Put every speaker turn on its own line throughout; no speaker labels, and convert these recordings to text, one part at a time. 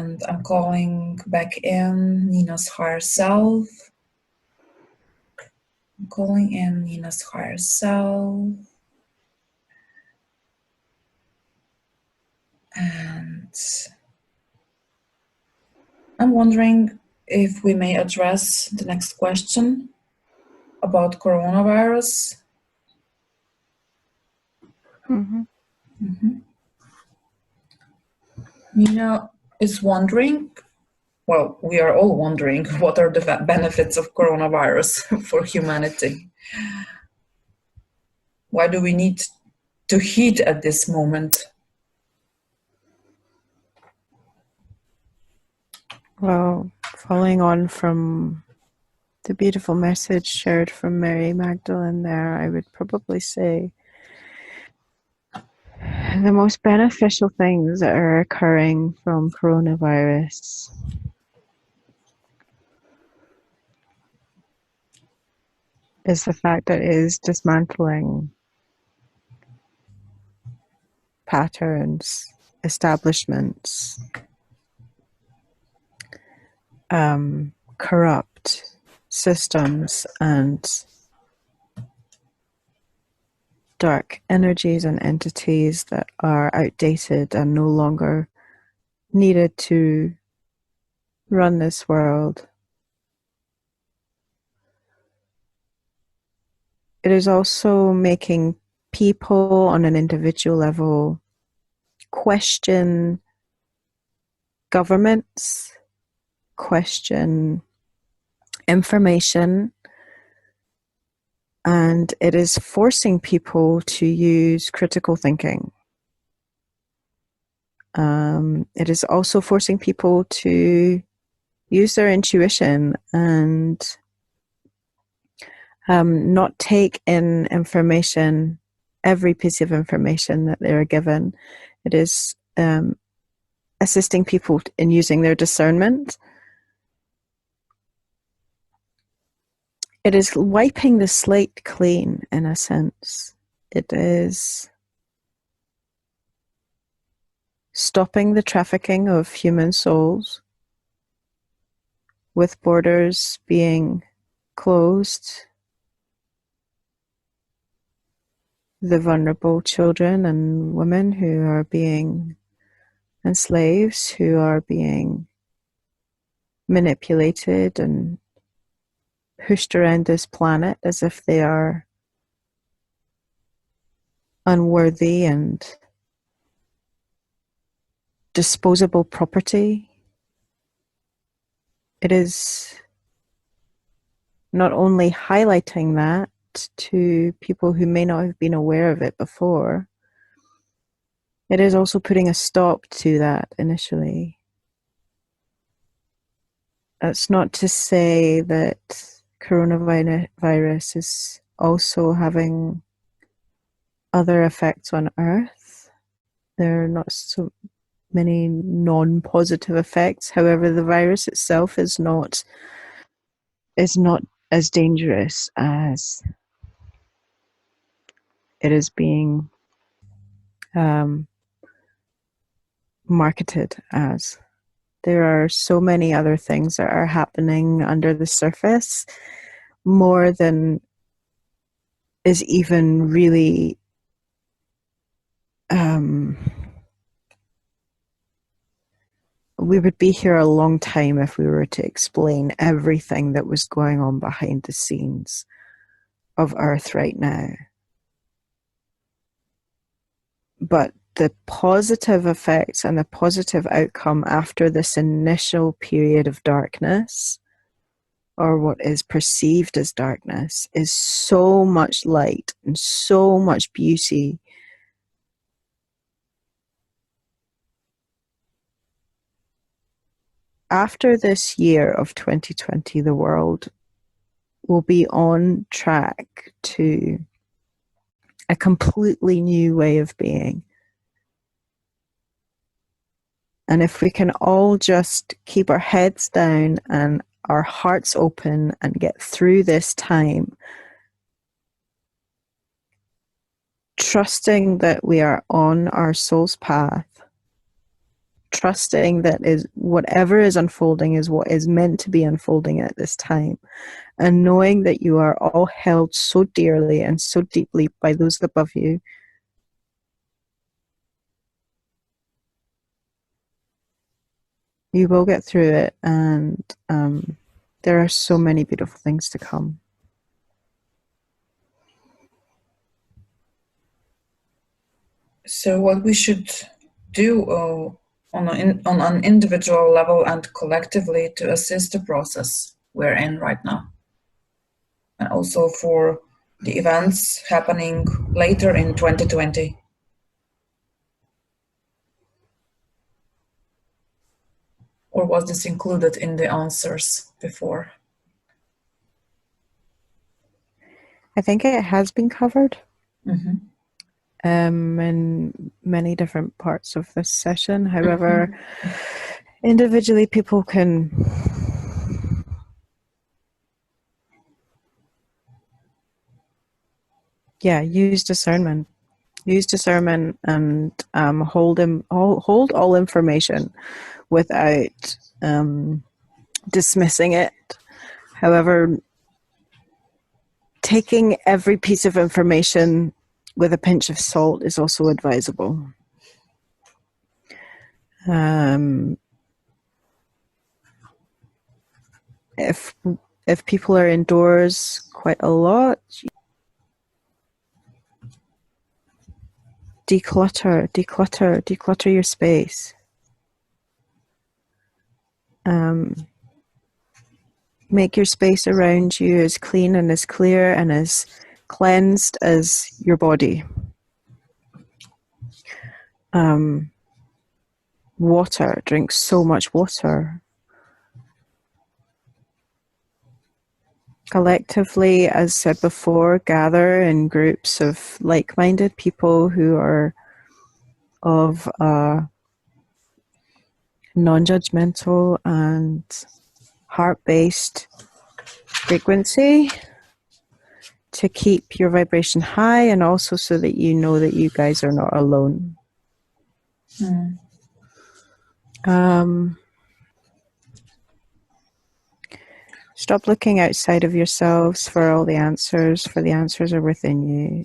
And I'm calling back in Nina's higher self. I'm calling in Nina's higher self. And I'm wondering if we may address the next question about coronavirus. Nina is wondering, well, we are all wondering, what are the benefits of coronavirus for humanity? Why do we need to heed at this moment?
Well, following on from the beautiful message shared from Mary Magdalene there, I would probably say the most beneficial things that are occurring from coronavirus is the fact that it is dismantling patterns, establishments, corrupt systems and dark energies and entities that are outdated and no longer needed to run this world. It is also making people on an individual level question governments, question information, and it is forcing people to use critical thinking. It is also forcing people to use their intuition and not take in information, every piece of information that they're given. It is assisting people in using their discernment. It is wiping the slate clean, in a sense. It is stopping the trafficking of human souls, with borders being closed, the vulnerable children and women who are being, and slaves who are being manipulated and pushed around this planet as if they are unworthy and disposable property. It is not only highlighting that to people who may not have been aware of it before, it is also putting a stop to that initially. That's not to say that coronavirus is also having other effects on Earth. There are not so many non-positive effects. However, the virus itself is not as dangerous as it is being marketed as. There are so many other things that are happening under the surface, more than is even really we would be here a long time if we were to explain everything that was going on behind the scenes of Earth right now. But the positive effects and the positive outcome after this initial period of darkness, or what is perceived as darkness, is so much light and so much beauty. After this year of 2020, the world will be on track to a completely new way of being. And if we can all just keep our heads down and our hearts open and get through this time, trusting that we are on our soul's path, trusting that is whatever is unfolding is what is meant to be unfolding at this time, and knowing that you are all held so dearly and so deeply by those above you. You will get through it, and there are so many beautiful things to come.
So what we should do on an individual level and collectively to assist the process we're in right now, and also for the events happening later in 2020. Or was this included in the answers before?
I think it has been covered
Mm-hmm.
In many different parts of this session. However, individually people can use discernment. Use discernment and hold all information without dismissing it. However, taking every piece of information with a pinch of salt is also advisable. If people are indoors quite a lot, declutter your space. Make your space around you as clean and as clear and as cleansed as your body. Water. Drink so much water. Collectively, as said before, gather in groups of like-minded people who are of non-judgmental and heart-based frequency to keep your vibration high, and also so that you know that you guys are not alone. Stop looking outside of yourselves for all the answers, for the answers are within you.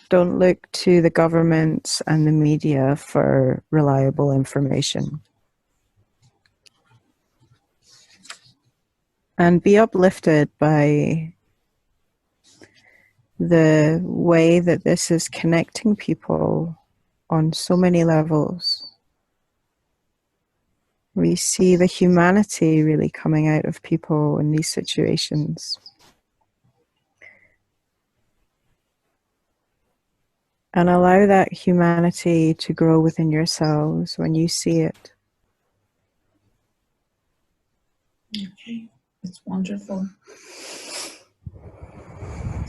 Don't look to the governments and the media for reliable information. And be uplifted by the way that this is connecting people on so many levels. We see the humanity really coming out of people in these situations. And allow that humanity to grow within yourselves when you see it.
Okay, it's wonderful.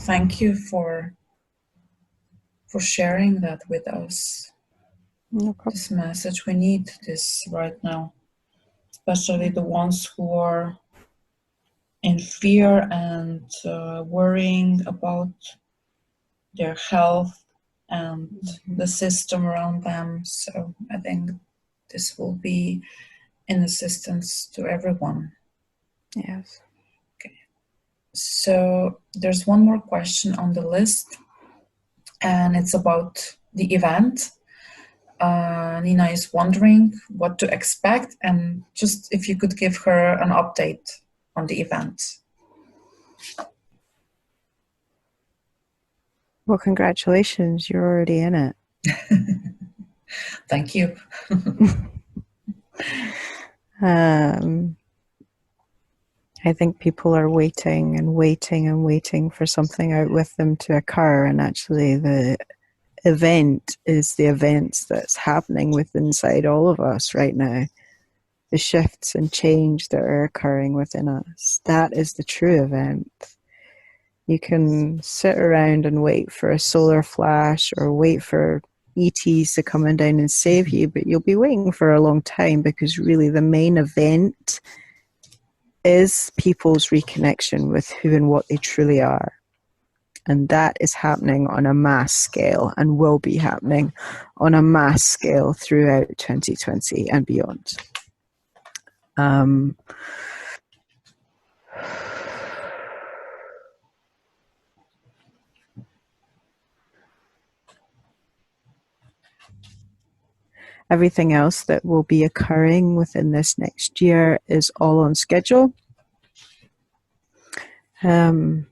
Thank you for sharing that with us.
No problem.
This message, we need this right now, especially the ones who are in fear and worrying about their health and the system around them. So I think this will be an assistance to everyone.
Yes.
Okay. So there's one more question on the list, and it's about the event. Nina is wondering what to expect, and just if you could give her an update on the event.
Well, congratulations, you're already in it.
Thank you.
I think people are waiting and waiting and waiting for something out with them to occur, and actually the event is the events that's happening within inside all of us right now. The shifts and change that are occurring within us. That is the true event. You can sit around and wait for a solar flash or wait for ETs to come down and save you, but you'll be waiting for a long time, because really the main event is people's reconnection with who and what they truly are. And that is happening on a mass scale and will be happening on a mass scale throughout 2020 and beyond. Everything else that will be occurring within this next year is all on schedule. And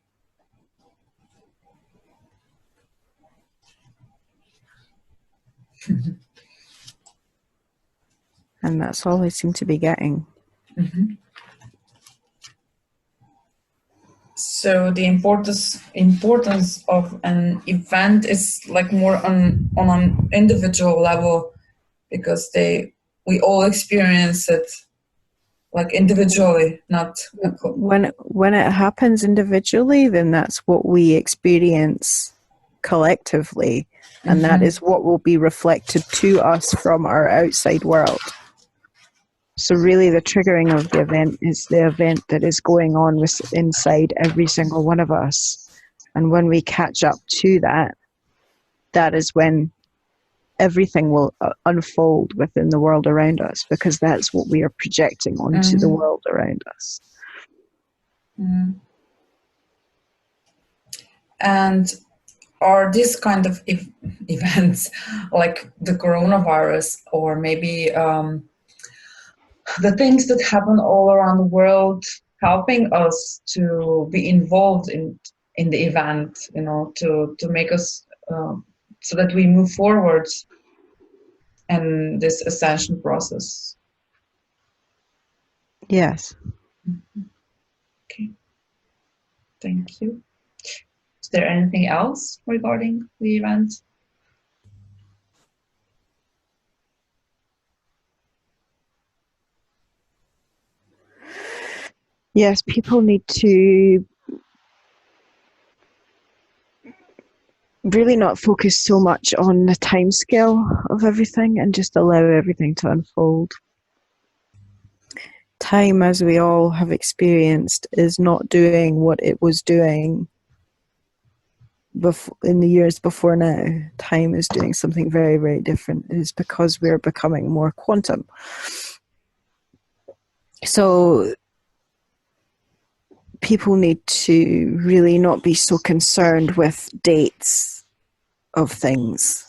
that's all I seem to be getting.
Mm-hmm. So the importance of an event is like more on an individual level, because we all experience it like individually, not
when it happens individually, then that's what we experience collectively, and that is what will be reflected to us from our outside world. So really the triggering of the event is the event that is going on inside every single one of us. And when we catch up to that, that is when everything will unfold within the world around us, because that's what we are projecting onto the world around us.
And are these kind of events like the coronavirus, or maybe the things that happen all around the world, helping us to be involved in the event, to make us so that we move forward in this ascension process?
Yes.
Okay. Thank you. Is there anything else regarding the event?
Yes, people need to really not focus so much on the time scale of everything and just allow everything to unfold. Time, as we all have experienced, is not doing what it was doing in the years before now. Time is doing something very, very different. It is because we're becoming more quantum. So people need to really not be so concerned with dates of things.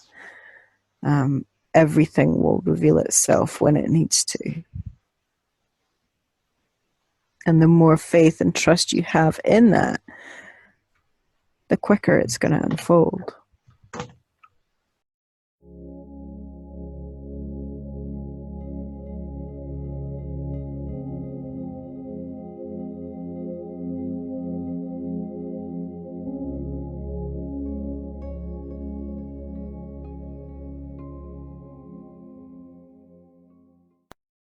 Everything will reveal itself when it needs to. And the more faith and trust you have in that, the quicker it's going to unfold.